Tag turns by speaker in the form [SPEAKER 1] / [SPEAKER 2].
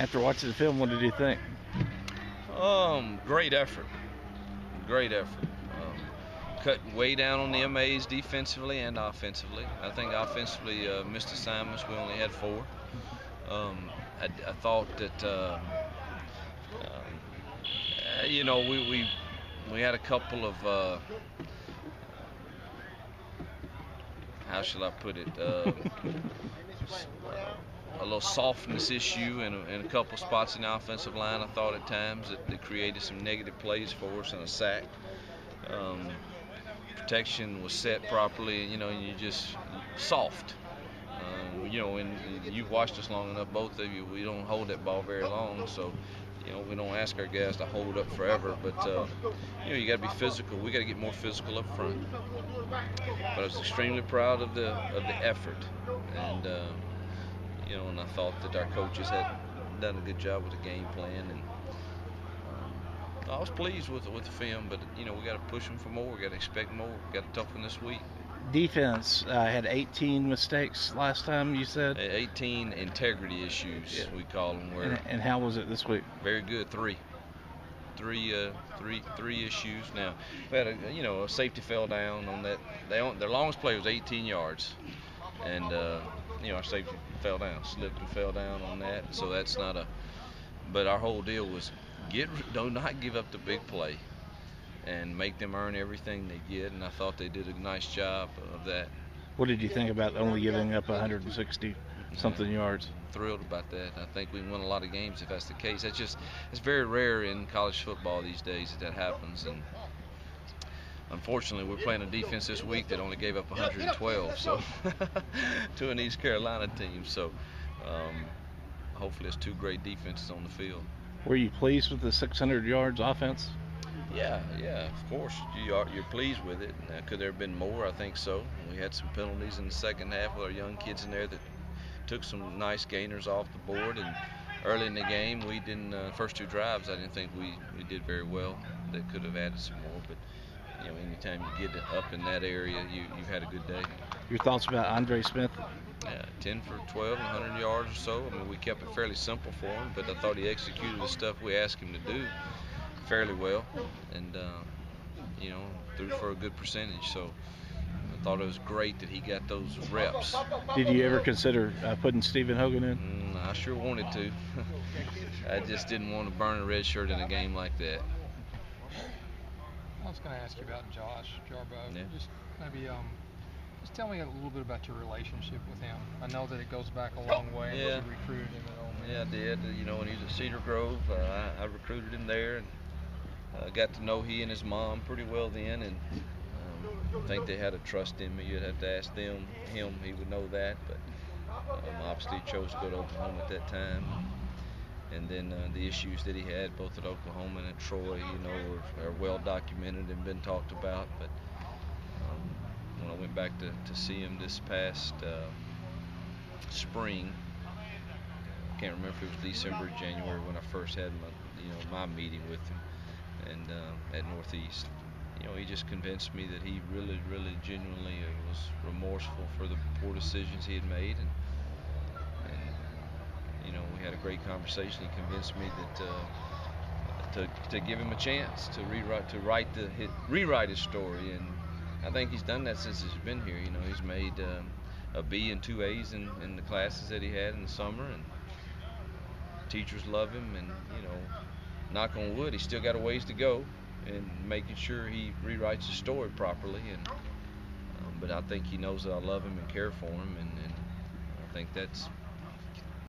[SPEAKER 1] After watching the film, what did you think?
[SPEAKER 2] Great effort. Great effort. Cut way down on the MAs defensively and offensively. I think offensively missed assignments. We only had 4. I thought that you know, we had a couple of how shall I put it, a little softness issue in a couple spots in the offensive line. I thought at times that created some negative plays for us and a sack. Protection was set properly, you know, and you just soft. You know, and you've watched us long enough, both of you. We don't hold that ball very long, so you know we don't ask our guys to hold up forever. But you know, you got to be physical. We got to get more physical up front. But I was extremely proud of the effort, and you know, and I thought that our coaches had done a good job with the game plan, and I was pleased with the film. But you know, we got to push them for more. We got to expect more. We got to toughen this week.
[SPEAKER 1] Defense had 18 mistakes last time, you said?
[SPEAKER 2] 18 integrity issues, yeah. We call them.
[SPEAKER 1] And how was it this week?
[SPEAKER 2] Very good. Three issues. Now, we had a safety fell down on that. Their longest play was 18 yards, and you know, our safety fell down, slipped and fell down on that. So that's not a. But our whole deal was do not give up the big play, and make them earn everything they get, and I thought they did a nice job of that.
[SPEAKER 1] What did you think about only giving up 160-something yards?
[SPEAKER 2] Thrilled about that. I think we win a lot of games if that's the case. It's very rare in college football these days that happens, and unfortunately we're playing a defense this week that only gave up 112, so to an East Carolina team. So hopefully it's 2 great defenses on the field.
[SPEAKER 1] Were you pleased with the 600 yards offense?
[SPEAKER 2] Yeah, of course. You're pleased with it. Could there have been more? I think so. We had some penalties in the second half with our young kids in there that took some nice gainers off the board. And early in the game, we didn't. First 2 drives, I didn't think we did very well. That could have added some more. But you know, anytime you get up in that area, you've had a good day.
[SPEAKER 1] Your thoughts about Andre Smith?
[SPEAKER 2] 10 for 12, 100 yards or so. I mean, we kept it fairly simple for him, but I thought he executed the stuff we asked him to do fairly well, and you know, threw for a good percentage. So I thought it was great that he got those reps.
[SPEAKER 1] Did you ever consider putting Stephen Hogan in?
[SPEAKER 2] I sure wanted to. I just didn't want to burn a red shirt in a game like that.
[SPEAKER 3] I was going to ask you about Josh Jarboe.
[SPEAKER 2] Yeah.
[SPEAKER 3] Just maybe just tell me a little bit about your relationship with him. I know that it goes back a long way.
[SPEAKER 2] Yeah.
[SPEAKER 3] You recruited him at Ole Miss.
[SPEAKER 2] Yeah, I did. You know, when he was at Cedar Grove, I recruited him there, and got to know he and his mom pretty well then, and I think they had a trust in me. You'd have to ask him, he would know that, but obviously he chose to go to Oklahoma at that time. And then the issues that he had both at Oklahoma and at Troy, you know, are well documented and been talked about. But when I went back to see him this past spring, I can't remember if it was December or January when I first had my meeting with him, and at Northeast. You know, he just convinced me that he really, really genuinely was remorseful for the poor decisions he had made, and you know, we had a great conversation. He convinced me that to give him a chance to rewrite his story, and I think he's done that since he's been here. You know, he's made a B and 2 A's in the classes that he had in the summer, and teachers love him, and you know, knock on wood, he's still got a ways to go in making sure he rewrites his story properly, and but I think he knows that I love him and care for him, and I think that's